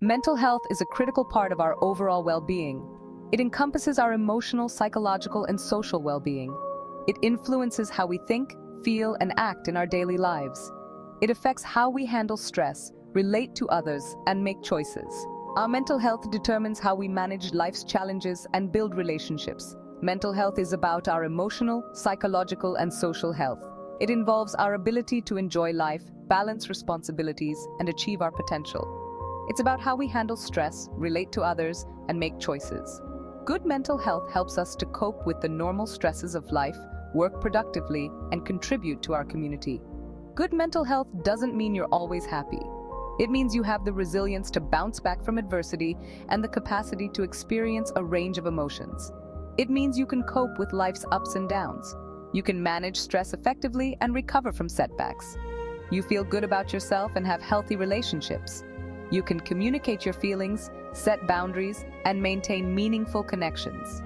Mental health is a critical part of our overall well-being. It encompasses our emotional, psychological, and social well-being. It influences how we think, feel, and act in our daily lives. It affects how we handle stress, relate to others, and make choices. Our mental health determines how we manage life's challenges and build relationships. Mental health is about our emotional, psychological, and social health. It involves our ability to enjoy life, balance responsibilities, and achieve our potential. It's about how we handle stress, relate to others, and make choices. Good mental health helps us to cope with the normal stresses of life, work productively, and contribute to our community. Good mental health doesn't mean you're always happy. It means you have the resilience to bounce back from adversity and the capacity to experience a range of emotions. It means you can cope with life's ups and downs. You can manage stress effectively and recover from setbacks. You feel good about yourself and have healthy relationships. You can communicate your feelings, set boundaries, and maintain meaningful connections.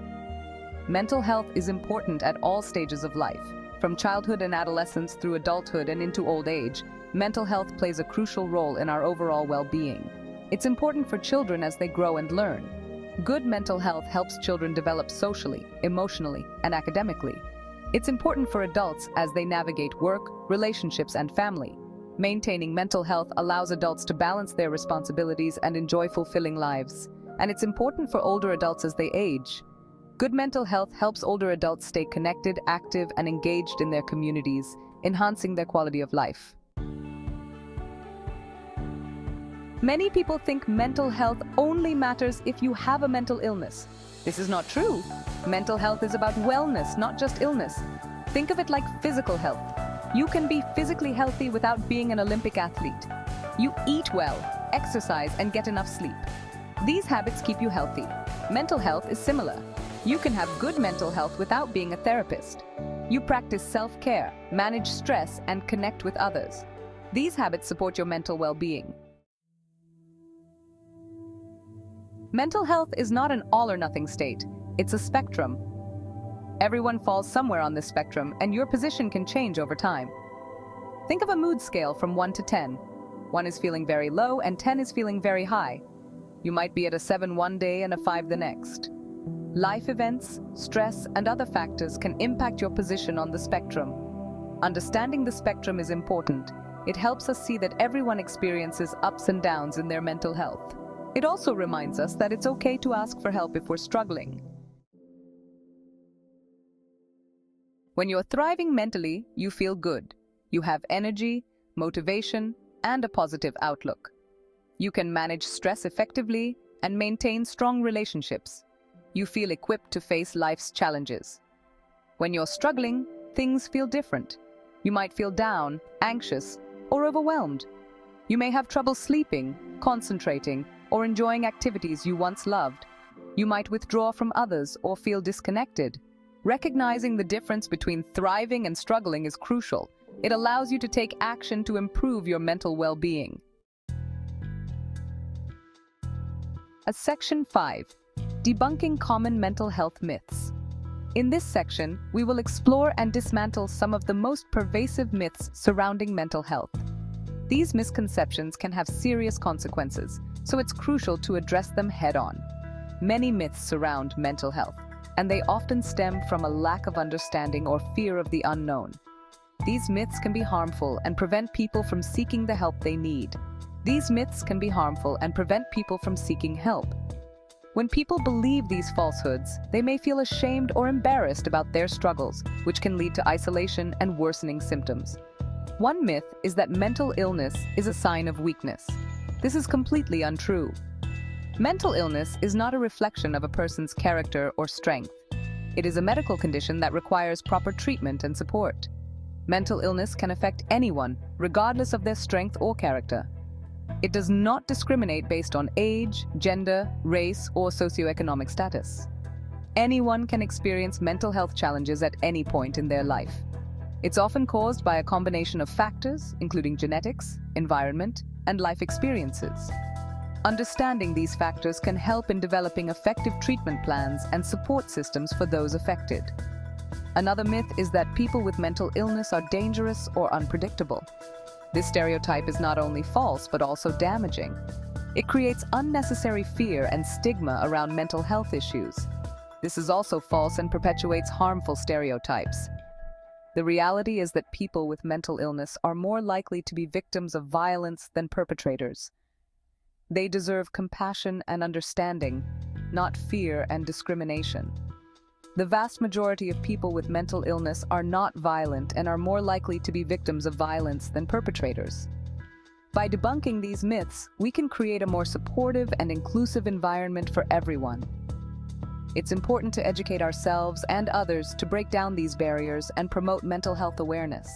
Mental health is important at all stages of life. From childhood and adolescence through adulthood and into old age, mental health plays a crucial role in our overall well-being. It's important for children as they grow and learn. Good mental health helps children develop socially, emotionally, and academically. It's important for adults as they navigate work, relationships, and family. Maintaining mental health allows adults to balance their responsibilities and enjoy fulfilling lives. And it's important for older adults as they age. Good mental health helps older adults stay connected, active, and engaged in their communities, enhancing their quality of life. Many people think mental health only matters if you have a mental illness. This is not true. Mental health is about wellness, not just illness. Think of it like physical health. You can be physically healthy without being an Olympic athlete. You eat well, exercise, and get enough sleep. These habits keep you healthy. Mental health is similar. You can have good mental health without being a therapist. You practice self-care, manage stress, and connect with others. These habits support your mental well-being. Mental health is not an all-or-nothing state. It's a spectrum. Everyone falls somewhere on this spectrum, and your position can change over time. Think of a mood scale from 1 to 10. 1 is feeling very low, and 10 is feeling very high. You might be at a 7 one day and a 5 the next. Life events, stress, and other factors can impact your position on the spectrum. Understanding the spectrum is important. It helps us see that everyone experiences ups and downs in their mental health. It also reminds us that it's okay to ask for help if we're struggling. When you're thriving mentally, you feel good. You have energy, motivation, and a positive outlook. You can manage stress effectively and maintain strong relationships. You feel equipped to face life's challenges. When you're struggling, things feel different. You might feel down, anxious, or overwhelmed. You may have trouble sleeping, concentrating, or enjoying activities you once loved. You might withdraw from others or feel disconnected. Recognizing the difference between thriving and struggling is crucial. It allows you to take action to improve your mental well-being. Section 5. Debunking common mental health myths. In this section, we will explore and dismantle some of the most pervasive myths surrounding mental health. These misconceptions can have serious consequences, so it's crucial to address them head-on. Many myths surround mental health, and they often stem from a lack of understanding or fear of the unknown. These myths can be harmful and prevent people from seeking the help they need. When people believe these falsehoods, they may feel ashamed or embarrassed about their struggles, which can lead to isolation and worsening symptoms. One myth is that mental illness is a sign of weakness. This is completely untrue. Mental illness is not a reflection of a person's character or strength. It is a medical condition that requires proper treatment and support. Mental illness can affect anyone, regardless of their strength or character. It does not discriminate based on age, gender, race, or socioeconomic status. Anyone can experience mental health challenges at any point in their life. It's often caused by a combination of factors, including genetics, environment, and life experiences. Understanding these factors can help in developing effective treatment plans and support systems for those affected. Another myth is that people with mental illness are dangerous or unpredictable. This stereotype is not only false but also damaging. It creates unnecessary fear and stigma around mental health issues. This is also false and perpetuates harmful stereotypes. The reality is that people with mental illness are more likely to be victims of violence than perpetrators. They deserve compassion and understanding, not fear and discrimination. The vast majority of people with mental illness are not violent and are more likely to be victims of violence than perpetrators. By debunking these myths, we can create a more supportive and inclusive environment for everyone. It's important to educate ourselves and others to break down these barriers and promote mental health awareness.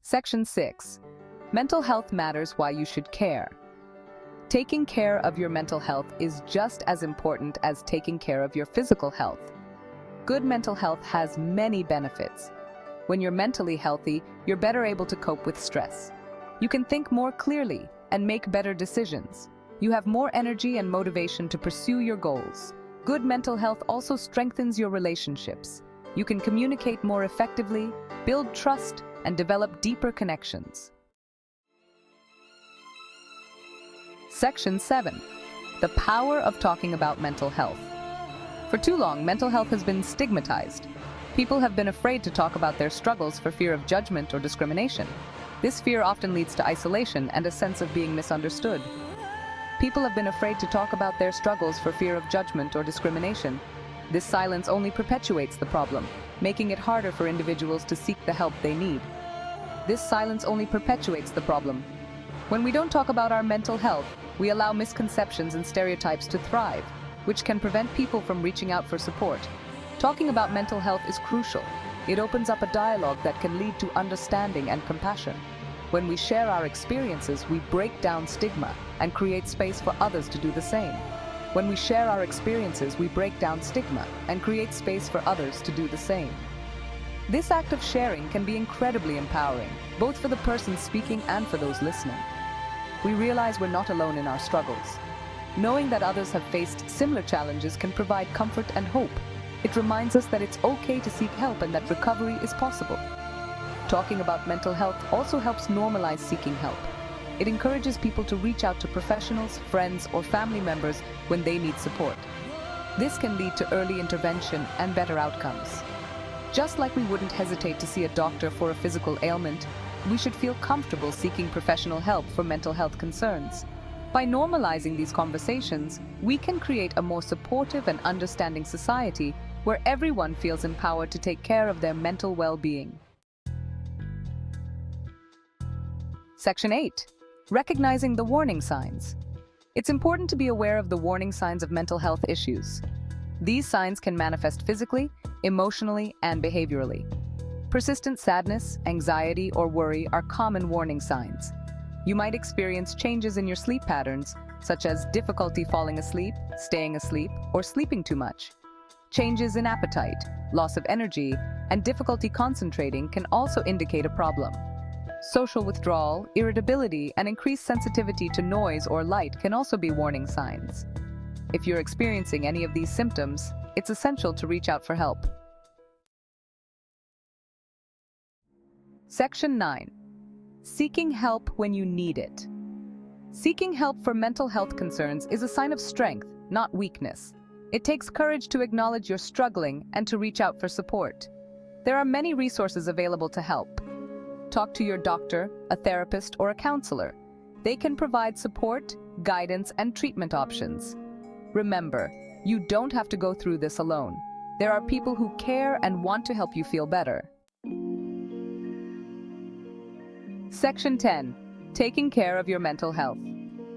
Section 6. Mental health matters, why you should care. Taking care of your mental health is just as important as taking care of your physical health. Good mental health has many benefits. When you're mentally healthy, you're better able to cope with stress. You can think more clearly and make better decisions. You have more energy and motivation to pursue your goals. Good mental health also strengthens your relationships. You can communicate more effectively, build trust, and develop deeper connections. Section 7. The power of talking about mental health. For too long, mental health has been stigmatized. People have been afraid to talk about their struggles for fear of judgment or discrimination. This fear often leads to isolation and a sense of being misunderstood. People have been afraid to talk about their struggles for fear of judgment or discrimination. This silence only perpetuates the problem, making it harder for individuals to seek the help they need. This silence only perpetuates the problem. When we don't talk about our mental health, we allow misconceptions and stereotypes to thrive, which can prevent people from reaching out for support. Talking about mental health is crucial. It opens up a dialogue that can lead to understanding and compassion. When we share our experiences, we break down stigma and create space for others to do the same. When we share our experiences, we break down stigma and create space for others to do the same. This act of sharing can be incredibly empowering, both for the person speaking and for those listening. We realize we're not alone in our struggles. Knowing that others have faced similar challenges can provide comfort and hope. It reminds us that it's okay to seek help and that recovery is possible. Talking about mental health also helps normalize seeking help. It encourages people to reach out to professionals, friends, or family members when they need support. This can lead to early intervention and better outcomes. Just like we wouldn't hesitate to see a doctor for a physical ailment, we should feel comfortable seeking professional help for mental health concerns. By normalizing these conversations, we can create a more supportive and understanding society where everyone feels empowered to take care of their mental well-being. Section 8. Recognizing the warning signs. It's important to be aware of the warning signs of mental health issues. These signs can manifest physically, emotionally, and behaviorally. Persistent sadness, anxiety, or worry are common warning signs. You might experience changes in your sleep patterns, such as difficulty falling asleep, staying asleep, or sleeping too much. Changes in appetite, loss of energy, and difficulty concentrating can also indicate a problem. Social withdrawal, irritability, and increased sensitivity to noise or light can also be warning signs. If you're experiencing any of these symptoms, it's essential to reach out for help. Section 9. Seeking help when you need it. Seeking help for mental health concerns is a sign of strength, not weakness. It takes courage to acknowledge you're struggling and to reach out for support. There are many resources available to help. Talk to your doctor, a therapist, or a counselor. They can provide support, guidance, and treatment options. Remember, you don't have to go through this alone. There are people who care and want to help you feel better. Section 10. Taking care of your mental health.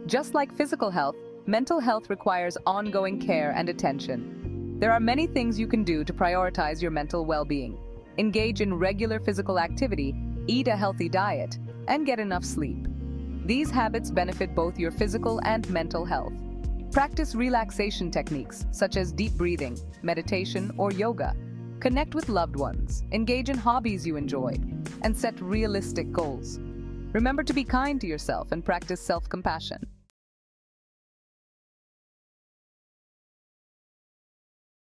Just like physical health, mental health requires ongoing care and attention. There are many things you can do to prioritize your mental well-being. Engage in regular physical activity, eat a healthy diet, and get enough sleep. These habits benefit both your physical and mental health. Practice relaxation techniques such as deep breathing, meditation, or yoga. Connect with loved ones, engage in hobbies you enjoy, and set realistic goals. Remember to be kind to yourself and practice self-compassion.